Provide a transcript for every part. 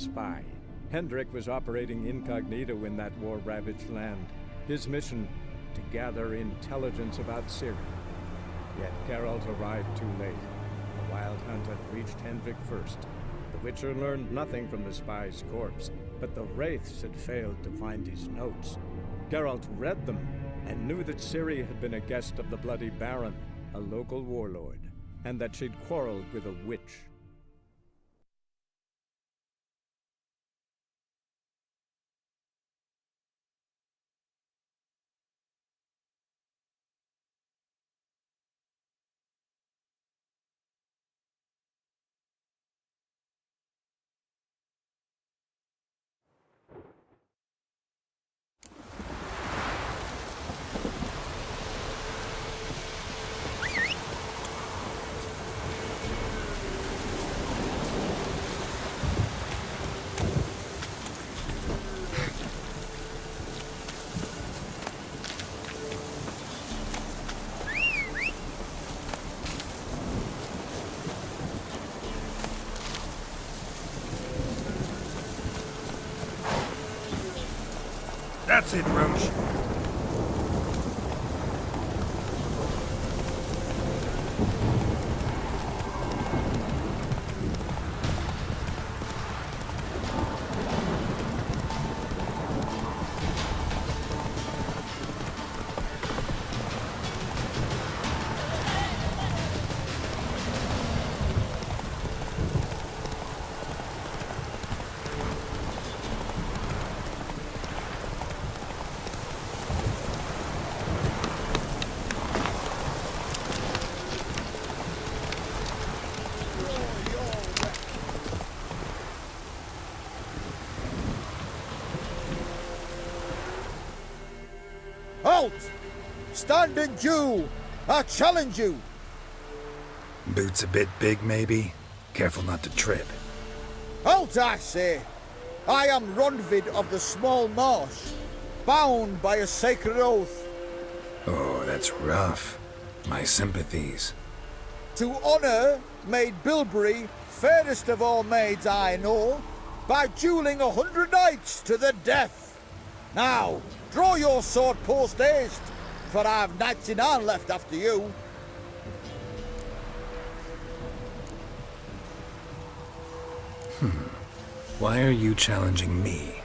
spy. Hendrik was operating incognito in that war-ravaged land. His mission, to gather intelligence about Ciri. Yet Geralt arrived too late. The Wild Hunt had reached Hendrik first. The Witcher learned nothing from the spy's corpse, but the Wraiths had failed to find his notes. Geralt read them and knew that Ciri had been a guest of the Bloody Baron, a local warlord, and that she'd quarreled with a witch. That's it, Roche. Halt! Stand and do! I challenge you! Boots a bit big, maybe? Careful not to trip. Halt, I say! I am Ronvid of the Small Marsh, bound by a sacred oath. Oh, that's rough. My sympathies. To honor Maid Bilberry, fairest of all maids I know, by dueling 100 knights to the death. Now, draw your sword post haste, for I've knights in arm left after you. Why are you challenging me?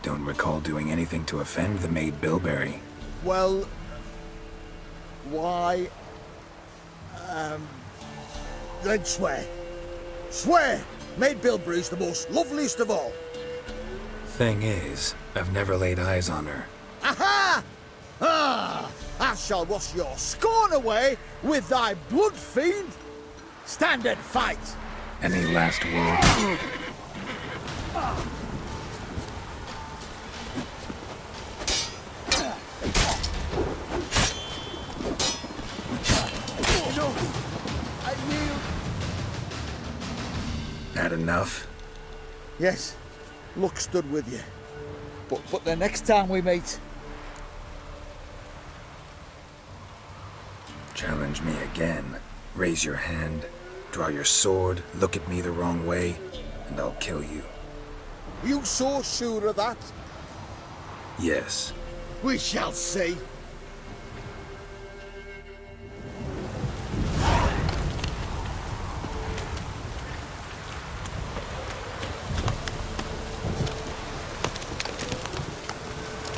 Don't recall doing anything to offend the Maid Bilberry. Well, why... then swear. Swear! Maid Bilberry's the most loveliest of all. Thing is, I've never laid eyes on her. Aha! Ah! I shall wash your scorn away with thy blood fiend. Stand and fight. Any last words? I yield. That enough? Yes, luck stood with you. But the next time we meet... Challenge me again. Raise your hand, draw your sword, look at me the wrong way, and I'll kill you. You so sure of that? Yes. We shall see.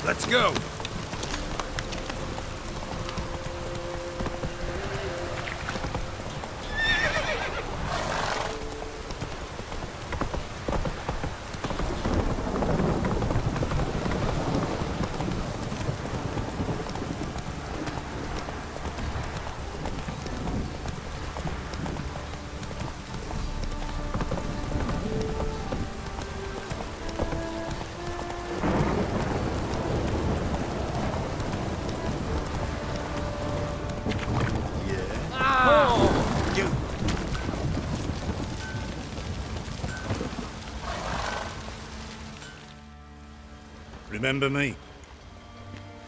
Let's go! Remember me?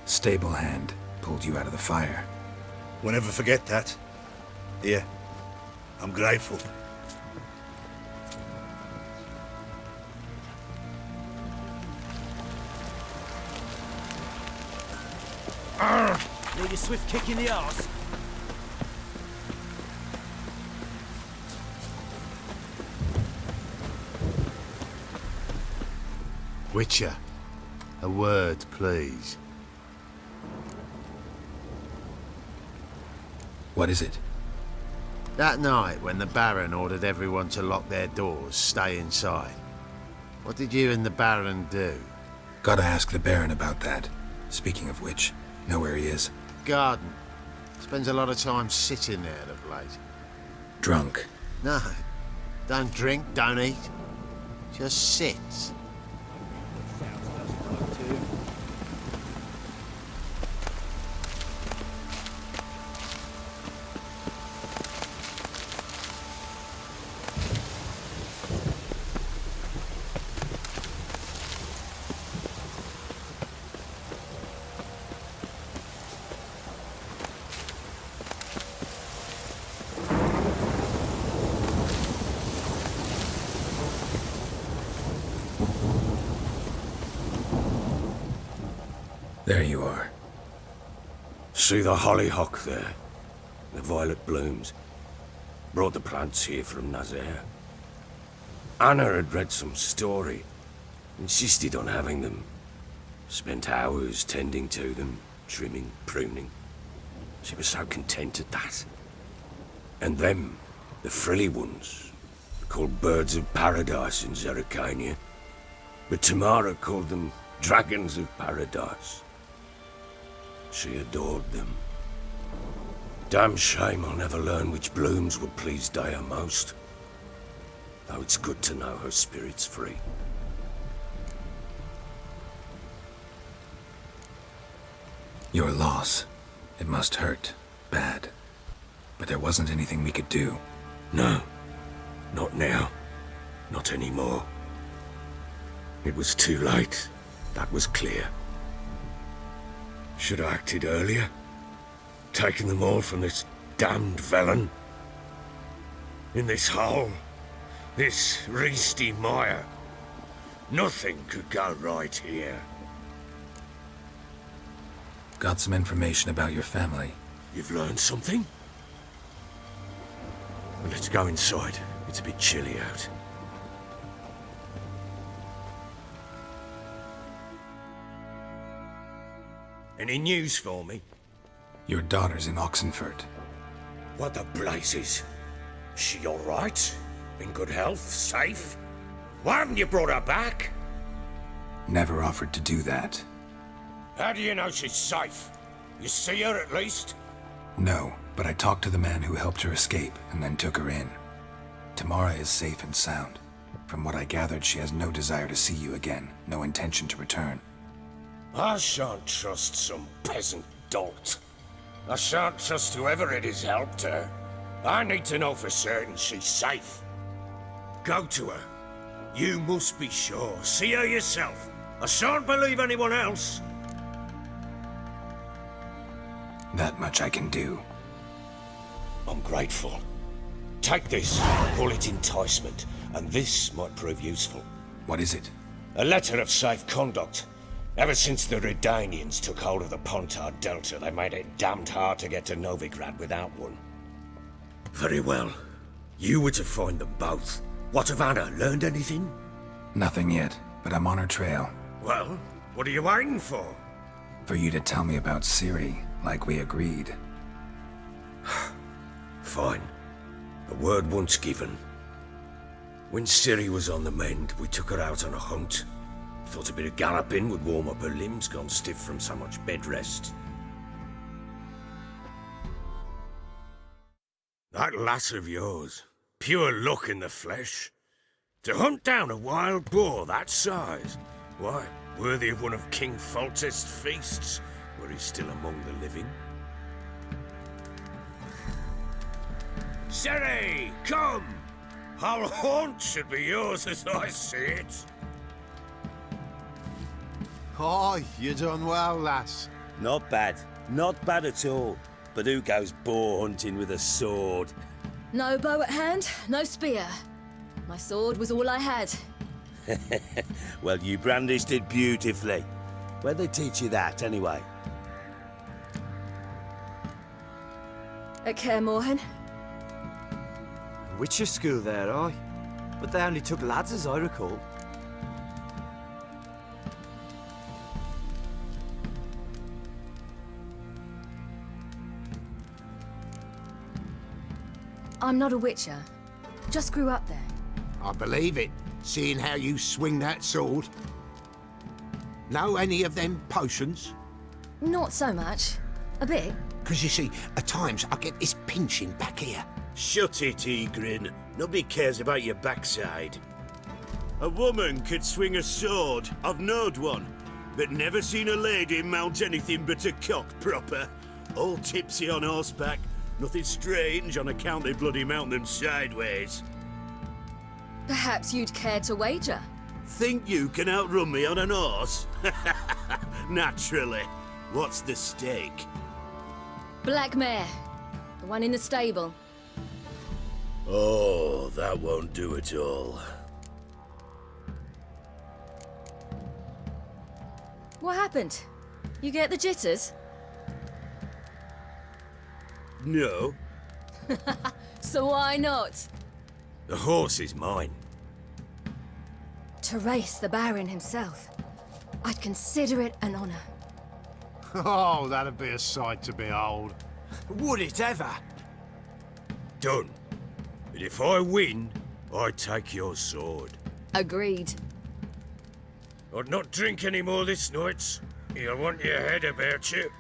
Stable hand pulled you out of the fire. We'll never forget that. Here, I'm grateful. Need a swift kick in the arse. Witcher, a word, please. What is it? That night when the Baron ordered everyone to lock their doors, stay inside. What did you and the Baron do? Gotta ask the Baron about that. Speaking of which, know where he is? Garden. Spends a lot of time sitting there of late. Drunk. No. Don't drink, don't eat. Just sits. There you are. See the hollyhock there? The violet blooms. Brought the plants here from Nazaire. Anna had read some story. Insisted on having them. Spent hours tending to them, trimming, pruning. She was so content at that. And them, the frilly ones, called birds of paradise in Zerrikania. But Tamara called them dragons of paradise. She adored them. Damn shame I'll never learn which blooms would please Dea most. Though it's good to know her spirit's free. Your loss. It must hurt. Bad. But there wasn't anything we could do. No. Not now. Not anymore. It was too late. That was clear. Should have acted earlier. Taken them all from this damned Velen. In this hole. This reesty mire. Nothing could go right here. Got some information about your family. You've learned something? Well, let's go inside. It's a bit chilly out. Any news for me? Your daughter's in Oxenfurt. What the blazes? She all right? In good health? Safe? Why haven't you brought her back? Never offered to do that. How do you know she's safe? You see her at least? No, but I talked to the man who helped her escape and then took her in. Tamara is safe and sound. From what I gathered, she has no desire to see you again, no intention to return. I shan't trust some peasant dolt. I shan't trust whoever it is helped her. I need to know for certain she's safe. Go to her. You must be sure. See her yourself. I shan't believe anyone else. That much I can do. I'm grateful. Take this, call it enticement, and this might prove useful. What is it? A letter of safe conduct. Ever since the Redanians took hold of the Pontar Delta, they made it damned hard to get to Novigrad without one. Very well. You were to find them both. What of Anna? Learned anything? Nothing yet, but I'm on her trail. Well, what are you waiting for? For you to tell me about Ciri, like we agreed. Fine. The word once given. When Ciri was on the mend, we took her out on a hunt. Thought a bit of galloping would warm up her limbs, gone stiff from so much bed rest. That lass of yours, pure luck in the flesh. To hunt down a wild boar that size, why, worthy of one of King Foltest's feasts, were he still among the living. Ciri, come! Our haunt should be yours as I see it. Oh, you done well, lass. Not bad. Not bad at all. But who goes boar hunting with a sword? No bow at hand, no spear. My sword was all I had. Well, you brandished it beautifully. Where'd they teach you that, anyway? At Kaer Morhen. Witcher school there, aye. But they only took lads, as I recall. I'm not a Witcher. Just grew up there. I believe it, seeing how you swing that sword. Know any of them potions? Not so much. A bit. Because you see, at times I get this pinching back here. Shut it, Egrin. Nobody cares about your backside. A woman could swing a sword. I've knowed one. But never seen a lady mount anything but a cock proper. All tipsy on horseback. Nothing strange on account they bloody mount them sideways. Perhaps you'd care to wager? Think you can outrun me on an horse? Naturally. What's the stake? Black mare. The one in the stable. Oh, that won't do at all. What happened? You get the jitters? No. So why not? The horse is mine. To race the Baron himself. I'd consider it an honor. Oh, that'd be a sight to behold. Would it ever? Done. But if I win, I take your sword. Agreed. I'd not drink any more this night. You'll want your head about you.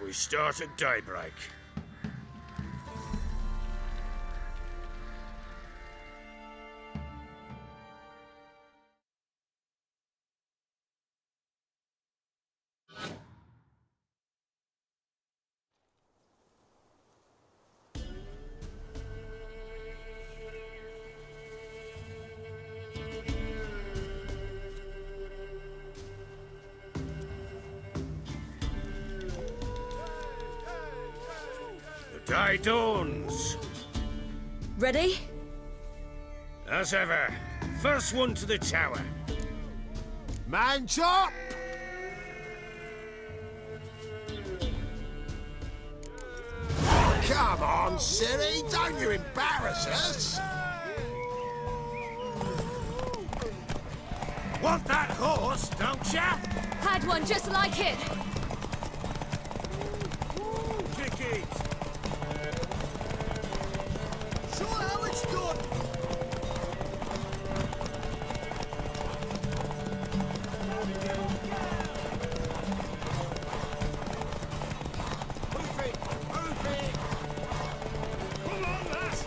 We start at daybreak. Day dawns. Ready? As ever, first one to the tower. Man chop! Come on, Siri, don't you embarrass us! Want that horse, don't ya? Had one just like it. Kick it. Show how it's done. Move it! Move it! Come on, lass.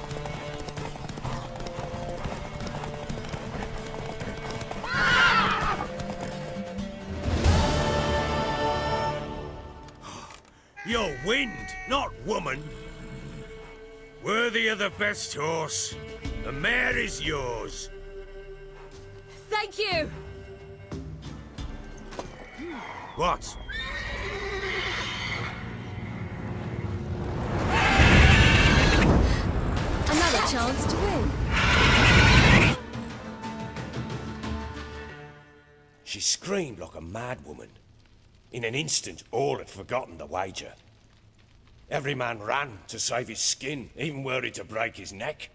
You're wind, not woman. Worthy of the best horse. The mare is yours. Thank you. What? Another chance to win. She screamed like a mad woman. In an instant, all had forgotten the wager. Every man ran to save his skin, even worried to break his neck.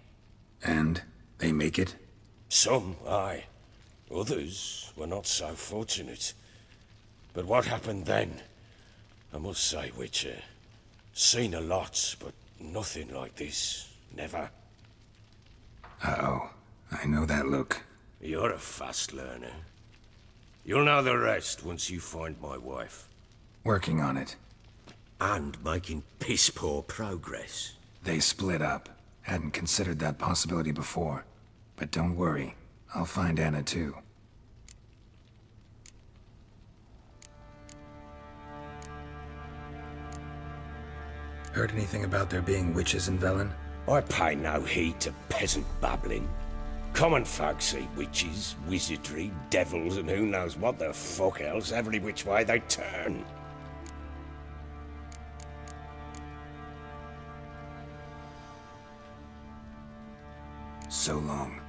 And they make it? Some, aye. Others were not so fortunate. But what happened then? I must say, Witcher, seen a lot, but nothing like this. Never. Uh-oh. I know that look. You're a fast learner. You'll know the rest once you find my wife. Working on it. And making piss-poor progress. They split up. Hadn't considered that possibility before. But don't worry. I'll find Anna too. Heard anything about there being witches in Velen? I pay no heed to peasant babbling. Common folk see witches, wizardry, devils, and who knows what the fuck else every which way they turn. So long.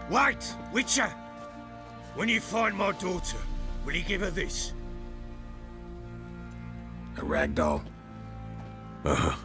Wait, Witcher! When you find my daughter, will you give her this? A rag doll. Uh-huh.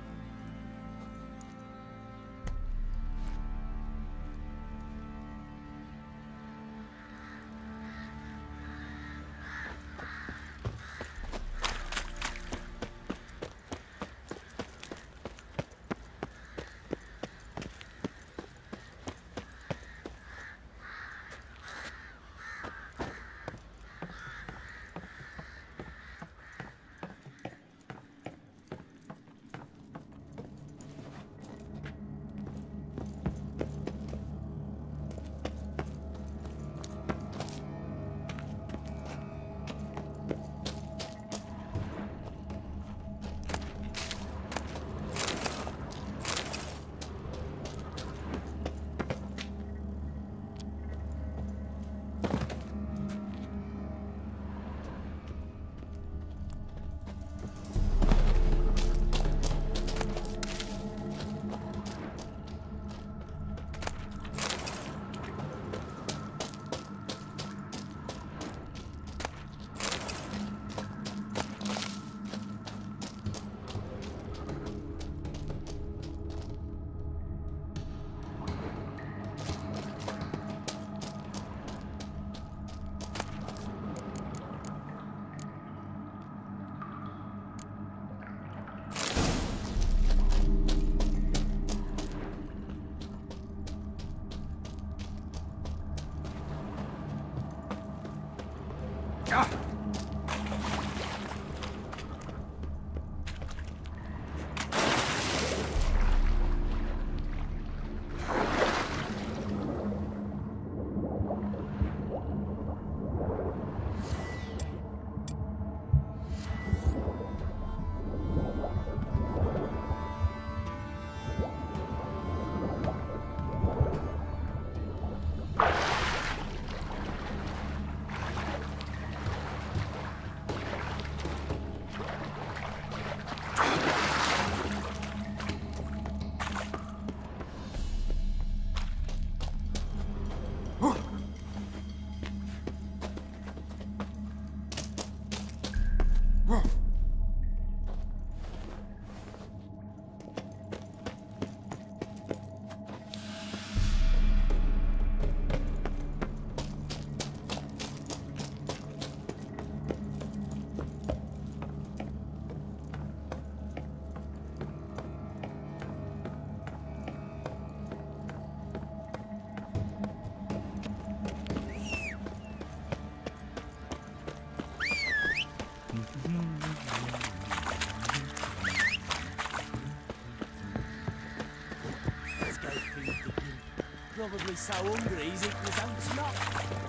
Probably so hungry he's eating his own snot.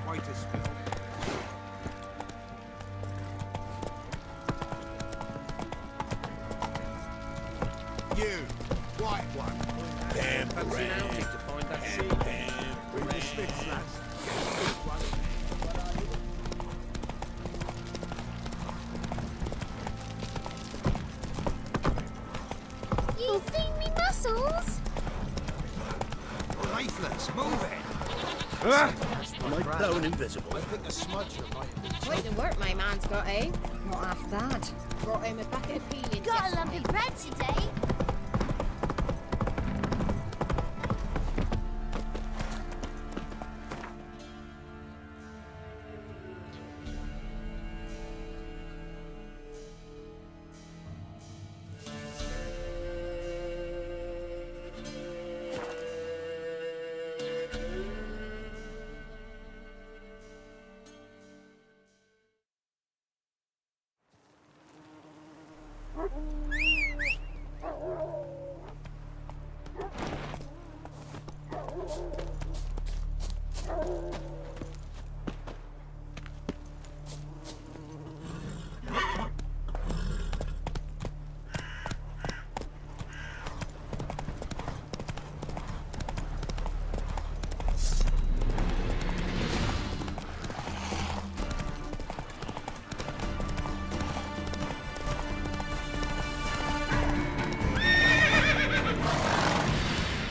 Quite a spill. You, white one. Damn Fancy to find that sheep. Bring the Smiths, lads. Get a good one. You seen me muscles? Lifeless, move it. Like blown invisible. I think a smudger might have been. Quite the work my man's got, eh? Not half bad. Brought him a packet of peelings. Got a lump of bread today.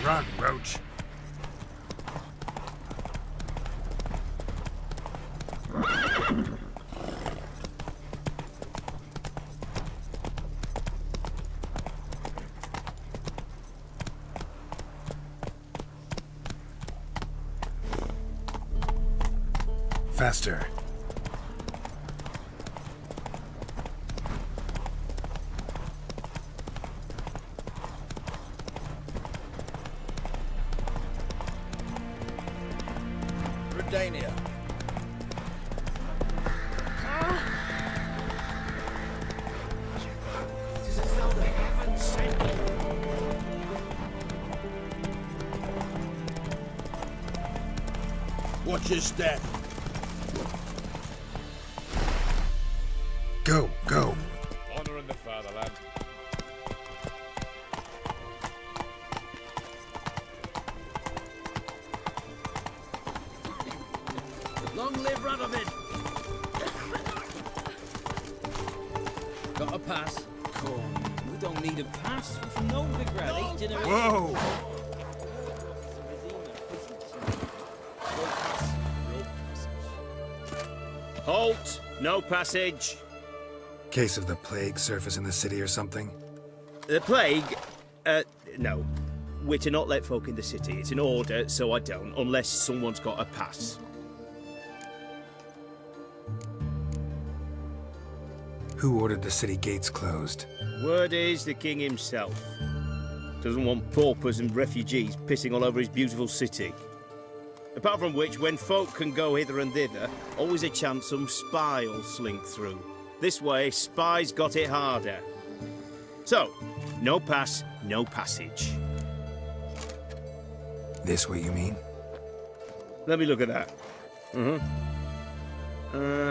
Run, Roach. Faster. Redania. It is as though the heavens sent me. Watch your step. Go, go. Honor in the fatherland. Long live Radovid! Got a pass? Cool. We don't need a pass. We're from Novigrad, 8 generations. Whoa! Halt! No passage. Case of the plague surface in the city or something? The plague? No. We're to not let folk in the city. It's an order, so I don't, unless someone's got a pass. Who ordered the city gates closed? Word is the king himself. Doesn't want paupers and refugees pissing all over his beautiful city. Apart from which, when folk can go hither and thither, always a chance some spy will slink through. This way, spies got it harder. So, no pass, no passage. This what you mean? Let me look at that.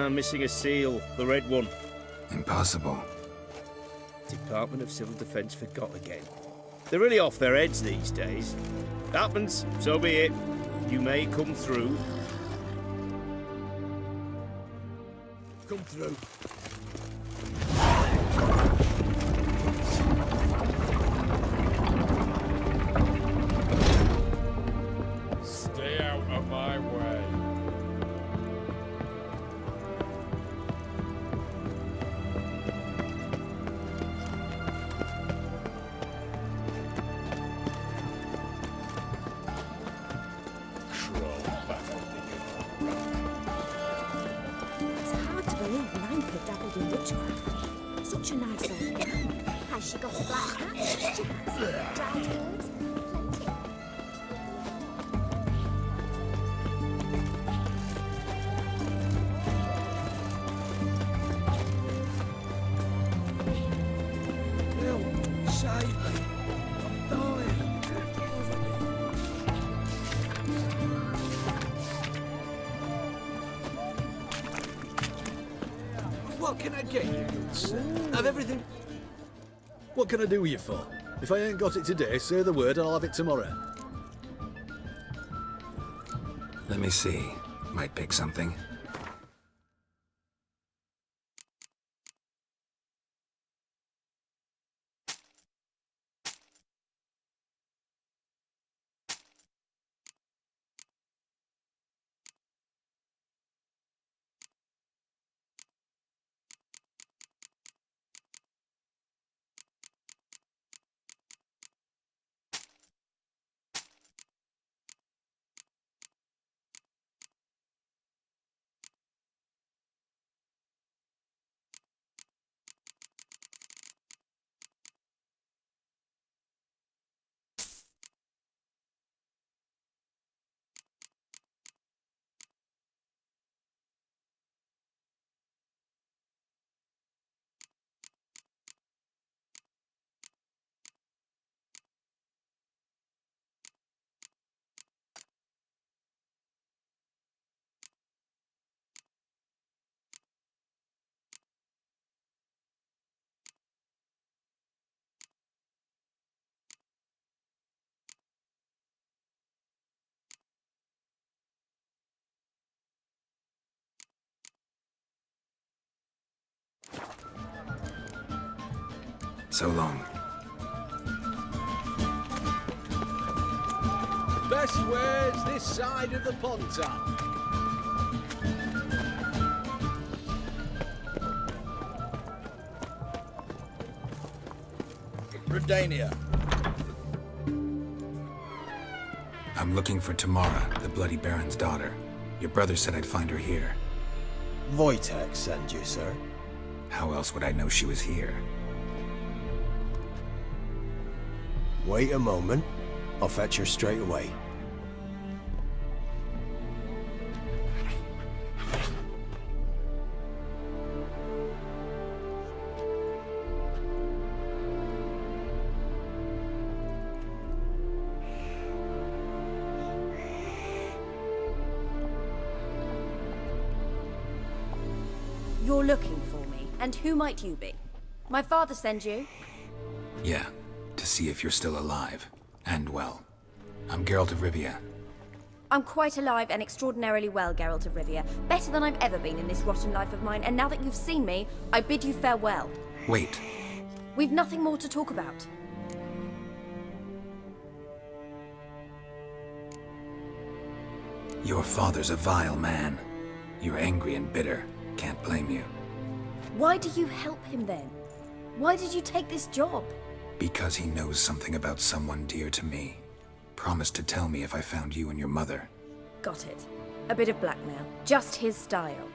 Missing a seal, the red one. Impossible. Department of Civil Defence forgot again. They're really off their heads these days. Happens, so be it. You may come through. Come through. Stay out of my way. It's hard to believe Nanka dabbled in witchcraft. Such a nice old gal. Has she got a black hat? She has. Dried herbs? Plenty. Save me. I'm dying. What can I get you, good sir? Have everything... What can I do with you for? If I ain't got it today, say the word and I'll have it tomorrow. Let me see. Might pick something. So long. Best ways this side of the Pontar. Redania. I'm looking for Tamara, the Bloody Baron's daughter. Your brother said I'd find her here. Wojtek sent you, sir. How else would I know she was here? Wait a moment. I'll fetch her straight away. You're looking for me, and who might you be? My father send you? Yeah, to see if you're still alive. And well. I'm Geralt of Rivia. I'm quite alive and extraordinarily well, Geralt of Rivia. Better than I've ever been in this rotten life of mine, and now that you've seen me, I bid you farewell. Wait. We've nothing more to talk about. Your father's a vile man. You're angry and bitter. Can't blame you. Why do you help him then? Why did you take this job? Because he knows something about someone dear to me. Promised to tell me if I found you and your mother. Got it. A bit of blackmail. Just his style.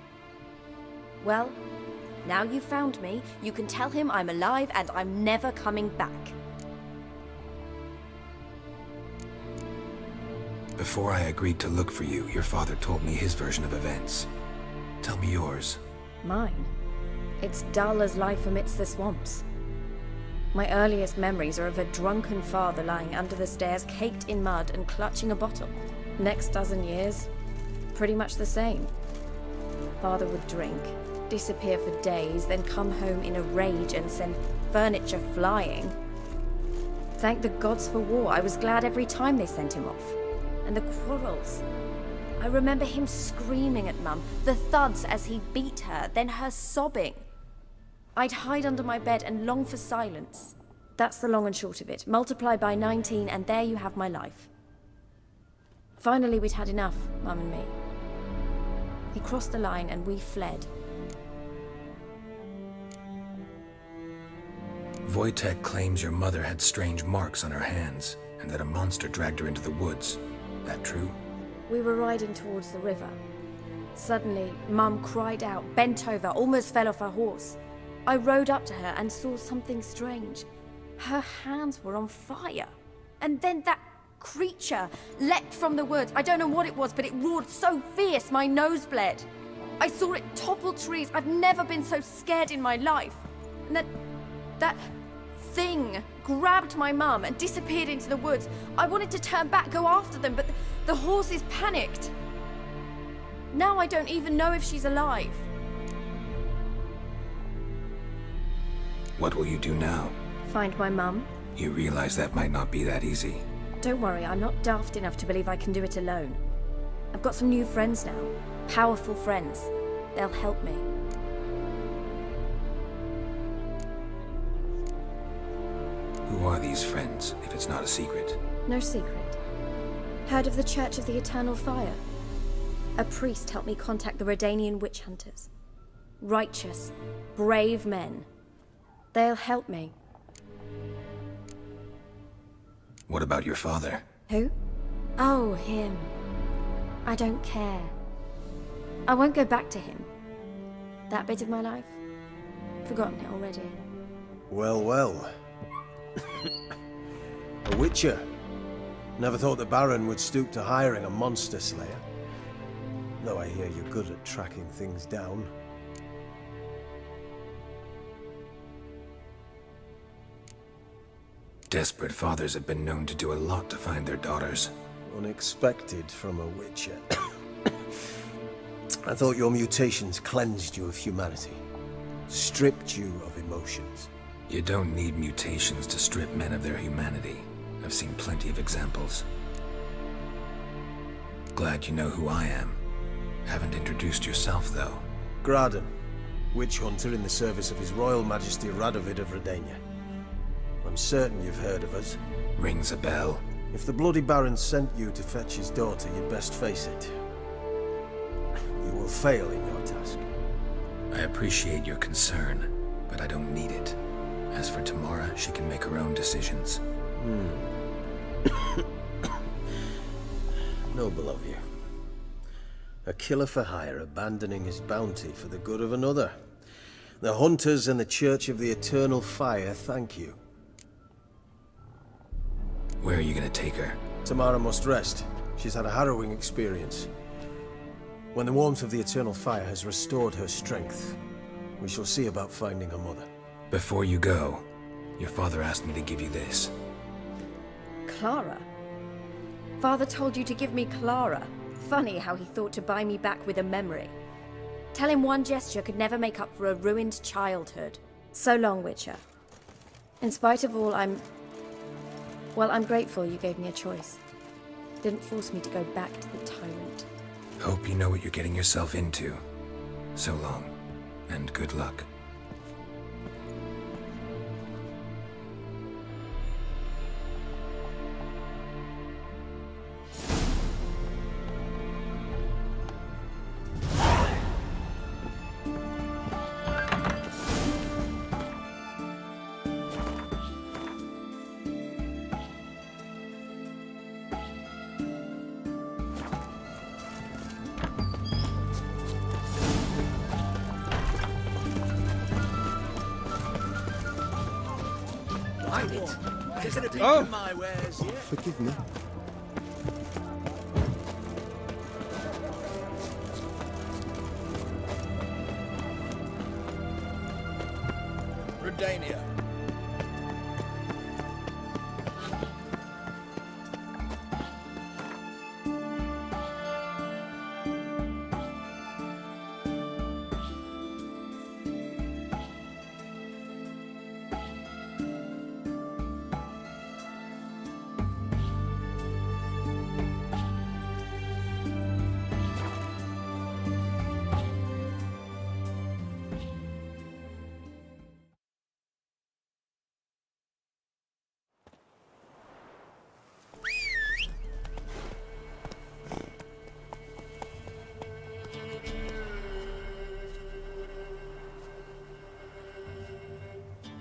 Well, now you've found me, you can tell him I'm alive and I'm never coming back. Before I agreed to look for you, your father told me his version of events. Tell me yours. Mine? It's dull as life amidst the swamps. My earliest memories are of a drunken father lying under the stairs, caked in mud and clutching a bottle. Next dozen years, pretty much the same. Father would drink, disappear for days, then come home in a rage and send furniture flying. Thank the gods for war. I was glad every time they sent him off. And the quarrels. I remember him screaming at Mum, the thuds as he beat her, then her sobbing. I'd hide under my bed and long for silence. That's the long and short of it. Multiply by 19 and there you have my life. Finally, we'd had enough, Mum and me. He crossed the line and we fled. Wojtek claims your mother had strange marks on her hands, and that a monster dragged her into the woods. That true? We were riding towards the river. Suddenly, Mum cried out, bent over, almost fell off her horse. I rode up to her and saw something strange. Her hands were on fire. And then that creature leapt from the woods. I don't know what it was, but it roared so fierce my nose bled. I saw it topple trees. I've never been so scared in my life. And that thing grabbed my mum and disappeared into the woods. I wanted to turn back, go after them, but the horses panicked. Now I don't even know if she's alive. What will you do now? Find my mum. You realize that might not be that easy. Don't worry, I'm not daft enough to believe I can do it alone. I've got some new friends now. Powerful friends. They'll help me. Who are these friends, if it's not a secret? No secret. Heard of the Church of the Eternal Fire? A priest helped me contact the Redanian witch hunters. Righteous, brave men. They'll help me. What about your father? Who? Oh, him. I don't care. I won't go back to him. That bit of my life? Forgotten it already. Well, well. A witcher. Never thought the Baron would stoop to hiring a monster slayer. Though I hear you're good at tracking things down. Desperate fathers have been known to do a lot to find their daughters. Unexpected from a witcher. I thought your mutations cleansed you of humanity. Stripped you of emotions. You don't need mutations to strip men of their humanity. I've seen plenty of examples. Glad you know who I am. Haven't introduced yourself, though. Graden, witch hunter in the service of His Royal Majesty Radovid of Redania. I'm certain you've heard of us. Rings a bell. If the Bloody Baron sent you to fetch his daughter, you'd best face it. You will fail in your task. I appreciate your concern, but I don't need it. As for Tamara, she can make her own decisions. Noble of you. A killer for hire abandoning his bounty for the good of another. The hunters and the Church of the Eternal Fire thank you. Where are you gonna take her? Tamara must rest. She's had a harrowing experience. When the warmth of the Eternal Fire has restored her strength, we shall see about finding her mother. Before you go, your father asked me to give you this. Clara? Father told you to give me Clara. Funny how he thought to buy me back with a memory. Tell him one gesture could never make up for a ruined childhood. So long, Witcher. In spite of all, I'm grateful you gave me a choice. Didn't force me to go back to the tyrant. Hope you know what you're getting yourself into. So long, and good luck. Oh, my wares, yeah. Forgive me. Redania.